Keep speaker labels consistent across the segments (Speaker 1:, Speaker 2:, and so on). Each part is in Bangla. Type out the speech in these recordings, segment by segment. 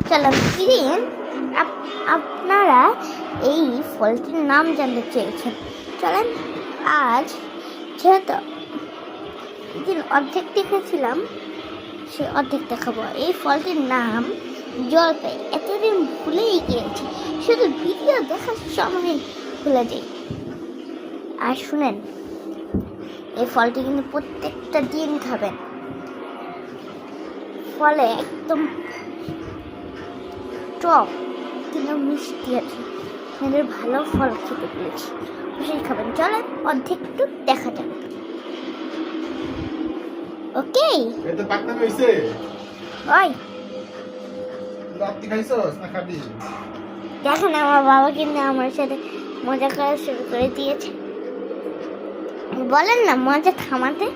Speaker 1: চলো ফিরিন, আপনারা এই ফলটির নাম জানতে চেয়েছেন। চলেন আজ যেহেতু দিন অর্ধেক দেখেছিলাম, সে অর্ধেক দেখাবো। এই ফলটির নাম জলপাই। এতদিন ভুলেই গিয়েছি, শুধু ভিডিও দেখার সময় ভুলে যাই। আর শুনেন, এই ফলটি কিন্তু প্রত্যেকটা দিন খাবেন। ফলে একদম টক কিন্তু মিষ্টি আছে। আপনাদের ভালো ফল খেতে পেরেছি, খুশি খাবেন। চলেন অর্ধেকটু দেখা যাবে। ওকে,
Speaker 2: এটা পাকনা হইছে।
Speaker 1: ওই
Speaker 2: আপনি খাইছস না খাবি?
Speaker 1: দেখেন আমার বাবা কিন্তু আমার সাথে মজা করা শুরু করে দিয়েছে। বলেন না মজা থামাতে।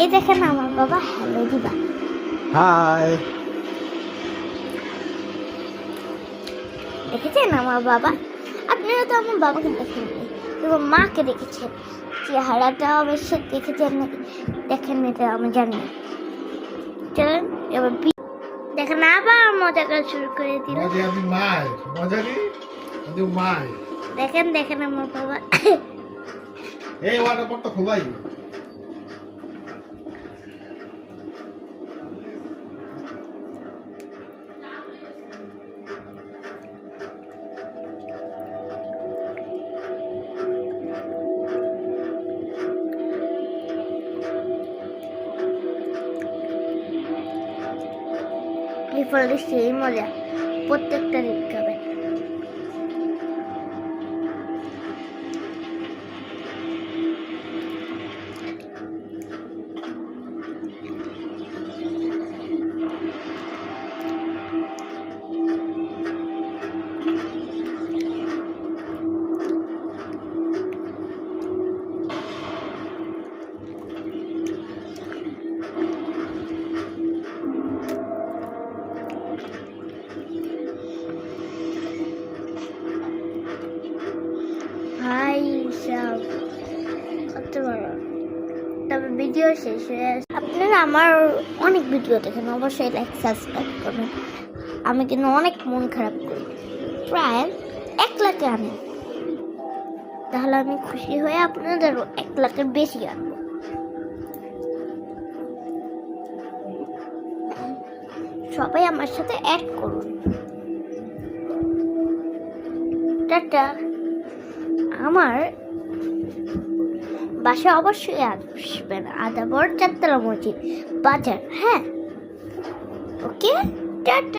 Speaker 1: এই দেখেন আমার বাবা হ্যালো দিবা।
Speaker 2: হাই।
Speaker 1: দেখেছেন আমার বাবা? আপনারা তো আমার বাবাকে দেখেননি, এবং মাকে দেখেছেন। চেহারাটা অবশ্যই দেখেছেন নাকি দেখেন এটা আমি জানি না। চলেন এবার দেখেন আবার মজা করা শুরু করে দিল।
Speaker 2: আমি মাই মজা নি আমি মাই।
Speaker 1: দেখেন দেখেন আমার বাবা।
Speaker 2: এই ওয়াটার পটটা খোলাই।
Speaker 1: এই ফলটি সেই মজা, প্রত্যেকটা দিন খাবেন। ভাই সব কত বড়। তবে ভিডিও শেষ হয়ে আসে। আপনারা আমার অনেক ভিডিও দেখেন, অবশ্যই লাইক সাবস্ক্রাইব করবেন। আমি কিন্তু অনেক মন খারাপ করি, প্রায় 1 লাখে আনি, তাহলে আমি খুশি হয়ে আপনাদেরও 1 লাখের বেশি আনবো। সবাই আমার সাথে অ্যাড করুন। টাটা। আমার বাসা অবশ্যই আসবেন, আদাবর 4 তলা মসজিদ বাজার। হ্যাঁ, ওকে, টাটা।